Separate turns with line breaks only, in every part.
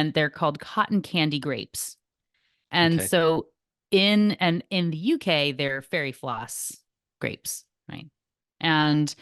and they're called cotton candy grapes. And
Okay.
so in the UK, they're fairy floss grapes, right? And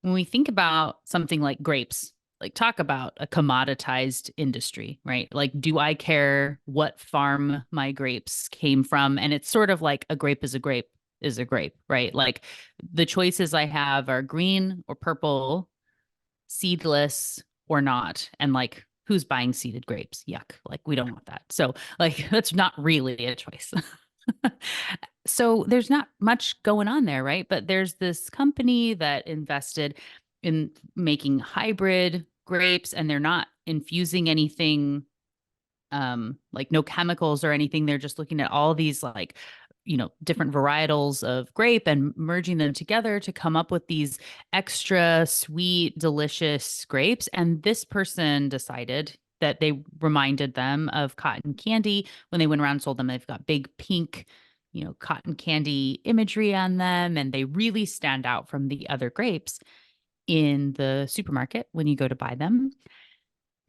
when we think about something like grapes, like talk about a commoditized industry, right? Like, do I care what farm my grapes came from? And it's sort of like a grape is a grape is a grape, right? Like the choices I have are green or purple, seedless or not. And like, who's buying seeded grapes? Yuck. Like, we don't want that. So, like, that's not really a choice. So there's not much going on there, right? But there's this company that invested in making hybrid grapes, and they're not infusing anything, like no chemicals or anything. They're just looking at all these like, different varietals of grape and merging them together to come up with these extra sweet, delicious grapes. And this person decided that they reminded them of cotton candy when they went around and sold them. They've got big pink, cotton candy imagery on them, and they really stand out from the other grapes in the supermarket when you go to buy them.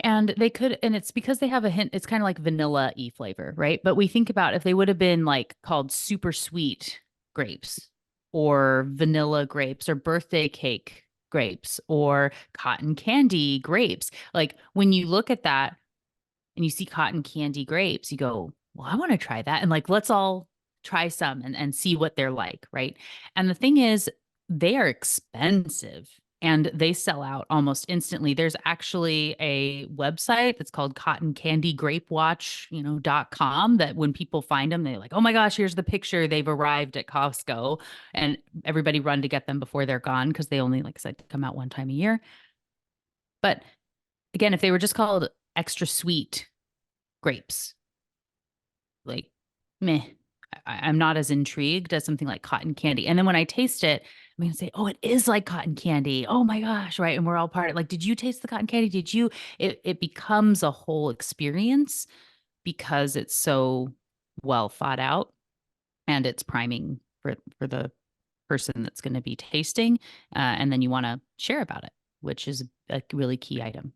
And they could, and it's because they have a hint, it's kind of like vanilla y flavor, right? But we think about if they would have been like called super sweet grapes or vanilla grapes or birthday cake grapes or cotton candy grapes. Like when you look at that and you see cotton candy grapes, you go, well, I want to try that. And like, let's all try some and see what they're like, right? And the thing is, they are expensive and they sell out almost instantly. There's actually a website that's called cottoncandygrapewatch.com that when people find them, they're like, oh my gosh, here's the picture. They've arrived at Costco, and everybody run to get them before they're gone because they only, like I said, come out one time a year. But again, if they were just called extra sweet grapes, like meh. I'm not as intrigued as something like cotton candy. And then when I taste it, I'm gonna say, oh, it is like cotton candy. Oh my gosh, right? And we're all part of like, did you taste the cotton candy? Did you? It becomes a whole experience because it's so well thought out and it's priming for the person that's going to be tasting. And then you want to share about it, which is a really key item.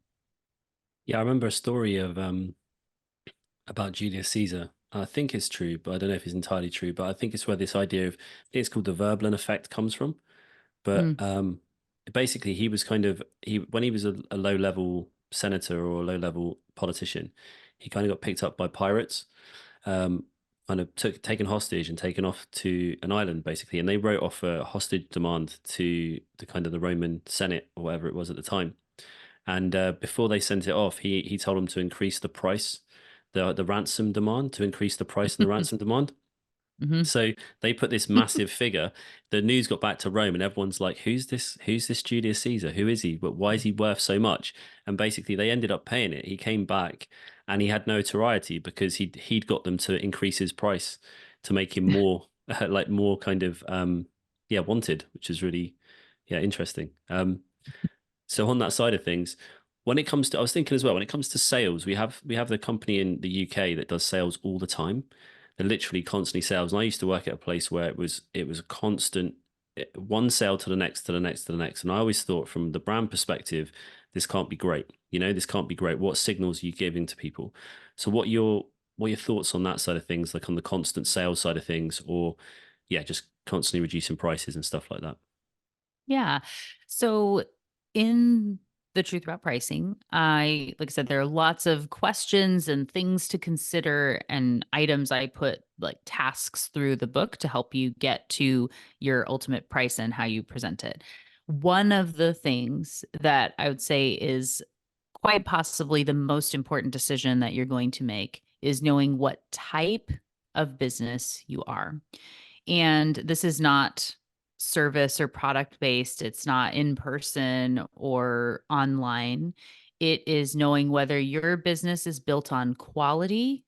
Yeah, I remember a story of about Julius Caesar. I think it's true, but I don't know if it's entirely true. But I think it's where this idea of I think it's called the Veblen effect comes from. But
Mm.
basically, he was kind of he when he was a low level senator or a low level politician, he kind of got picked up by pirates, um, kind of taken hostage and taken off to an island basically, and they wrote off a hostage demand to the kind of the Roman Senate or whatever it was at the time. And before they sent it off, he told them to increase the price, the ransom demand, to increase the price of the ransom demand.
Hmm.
So they put this massive figure. The news got back to Rome, and everyone's like, "Who's this? Who's this Julius Caesar? Who is he? But why is he worth so much?" And basically, they ended up paying it. He came back, and he had notoriety because he'd got them to increase his price to make him more like more kind of yeah, wanted, which is really yeah, interesting. So on that side of things, when it comes to, I was thinking as well, when it comes to sales, we have the company in the UK that does sales all the time. They're literally constantly sales. And I used to work at a place where it was a constant one sale to the next, to the next, to the next. And I always thought from the brand perspective, this can't be great. This can't be great. What signals are you giving to people? So what are your thoughts on that side of things, like on the constant sales side of things, or yeah, just constantly reducing prices and stuff like that?
Yeah. So in the truth about pricing, like I said, there are lots of questions and things to consider and items I put like tasks through the book to help you get to your ultimate price and how you present it. One of the things that I would say is quite possibly the most important decision that you're going to make is knowing what type of business you are. And this is not service or product based, it's not in person or online. It is knowing whether your business is built on quality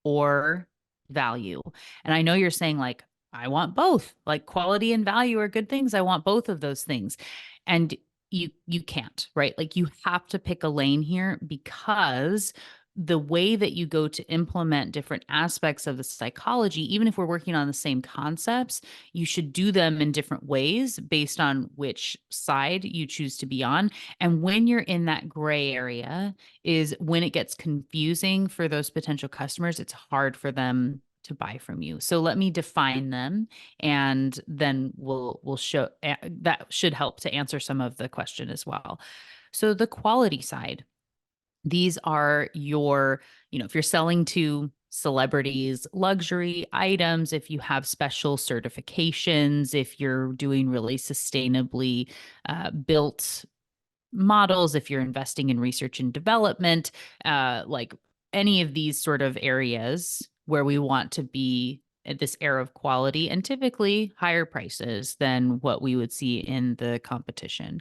or value. And I know you're saying, like, I want both. Like quality and value are good things. I want both of those things. And you can't, right? Like you have to pick a lane here because the way that you go to implement different aspects of the psychology, even if we're working on the same concepts, you should do them in different ways based on which side you choose to be on. And when you're in that gray area is when it gets confusing for those potential customers. It's hard for them to buy from you. So let me define them, and then we'll show that should help to answer some of the question as well. So the quality side, these are your, if you're selling to celebrities, luxury items, if you have special certifications, if you're doing really sustainably built models, if you're investing in research and development, like any of these sort of areas where we want to be at this era of quality and typically higher prices than what we would see in the competition.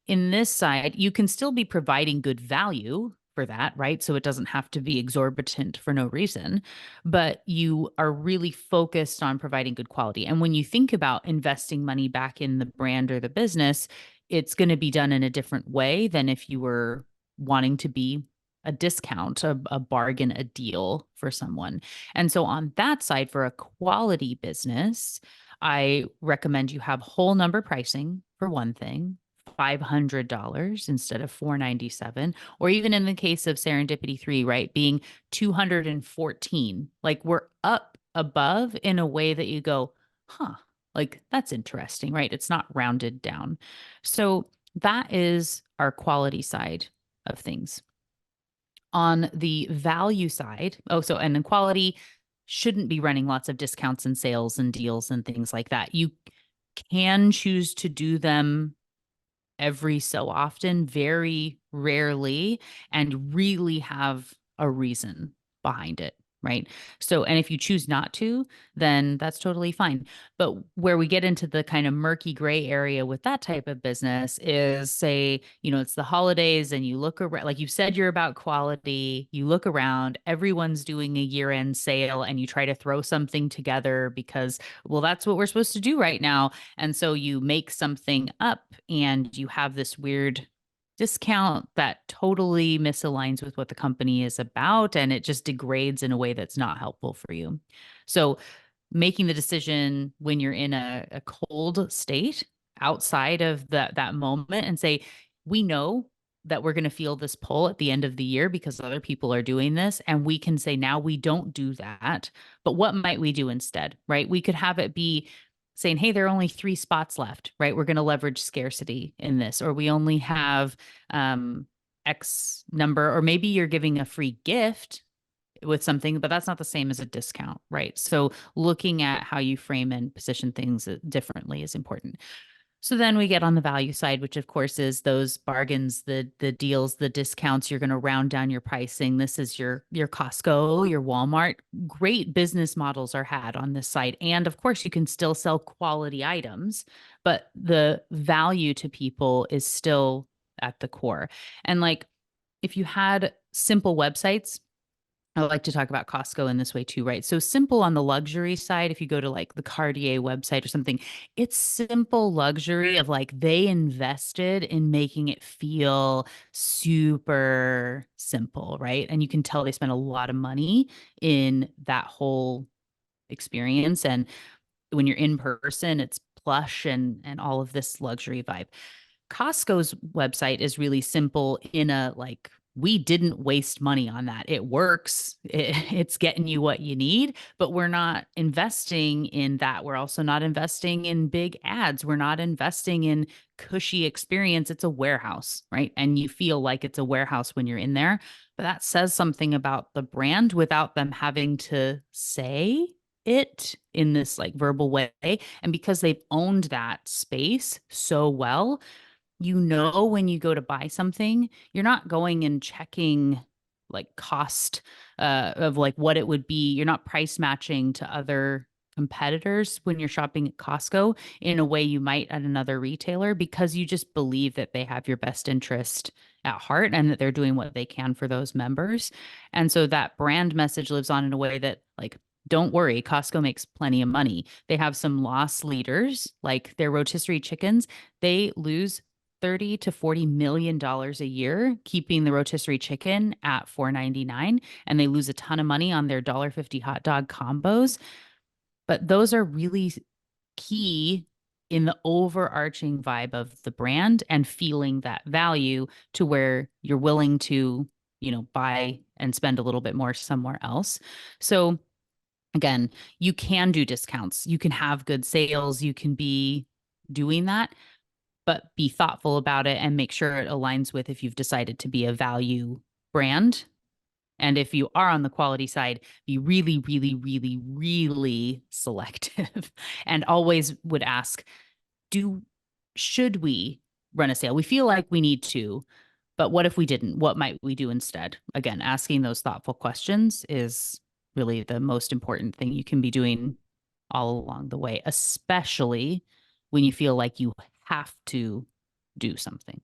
In this side, you can still be providing good value for that, right? So it doesn't have to be exorbitant for no reason, but you are really focused on providing good quality. And when you think about investing money back in the brand or the business, it's going to be done in a different way than if you were wanting to be a discount, a bargain, a deal for someone. And so on that side, for a quality business, I recommend you have whole number pricing for one thing, $500 instead of $497, or even in the case of Serendipity 3, right, being 214. Like we're up above in a way that you go, huh, like that's interesting, right? It's not rounded down. So that is our quality side of things. On the value side, and then quality shouldn't be running lots of discounts and sales and deals and things like that. You can choose to do them every so often, very rarely, and really have a reason behind it, right? So, and if you choose not to, then that's totally fine. But where we get into the kind of murky gray area with that type of business is, say, it's the holidays and you look around, like you said, you're about quality, you look around, everyone's doing a year-end sale, and you try to throw something together because, well, that's what we're supposed to do right now. And so you make something up and you have this weird discount that totally misaligns with what the company is about, and it just degrades in a way that's not helpful for you. So making the decision when you're in a cold state outside of that moment and say, we know that we're going to feel this pull at the end of the year because other people are doing this. And we can say, now we don't do that, but what might we do instead, right? We could have it be saying, hey, there are only 3 spots left, right? We're going to leverage scarcity in this, or we only have X number, or maybe you're giving a free gift with something, but that's not the same as a discount, right? So looking at how you frame and position things differently is important. So then we get on the value side, which of course is those bargains, the deals, the discounts. You're going to round down your pricing. This is your Costco, your Walmart. Great business models are had on this side. And of course, you can still sell quality items, but the value to people is still at the core. And like if you had simple websites, I like to talk about Costco in this way too, right? So simple on the luxury side, if you go to like the Cartier website or something, it's simple luxury of like they invested in making it feel super simple, right? And you can tell they spent a lot of money in that whole experience. And when you're in person, it's plush and all of this luxury vibe. Costco's website is really simple in a like, we didn't waste money on that. It works. It's getting you what you need, but we're not investing in that. We're also not investing in big ads. We're not investing in cushy experience. It's a warehouse, right? And you feel like it's a warehouse when you're in there, but that says something about the brand without them having to say it in this like verbal way. And because they've owned that space so well, when you go to buy something, you're not going and checking like cost of like what it would be. You're not price matching to other competitors when you're shopping at Costco in a way you might at another retailer, because you just believe that they have your best interest at heart and that they're doing what they can for those members. And so that brand message lives on in a way that like, don't worry, Costco makes plenty of money. They have some loss leaders, like their rotisserie chickens. They lose $30 to $40 million a year keeping the rotisserie chicken at $4.99, and they lose a ton of money on their $1.50 hot dog combos. But those are really key in the overarching vibe of the brand and feeling that value to where you're willing to, buy and spend a little bit more somewhere else. So again, you can do discounts, you can have good sales, you can be doing that, but be thoughtful about it and make sure it aligns with if you've decided to be a value brand. And if you are on the quality side, be really, really, really, really selective and always would ask, should we run a sale? We feel like we need to, but what if we didn't? What might we do instead? Again, asking those thoughtful questions is really the most important thing you can be doing all along the way, especially when you feel like you have to do something.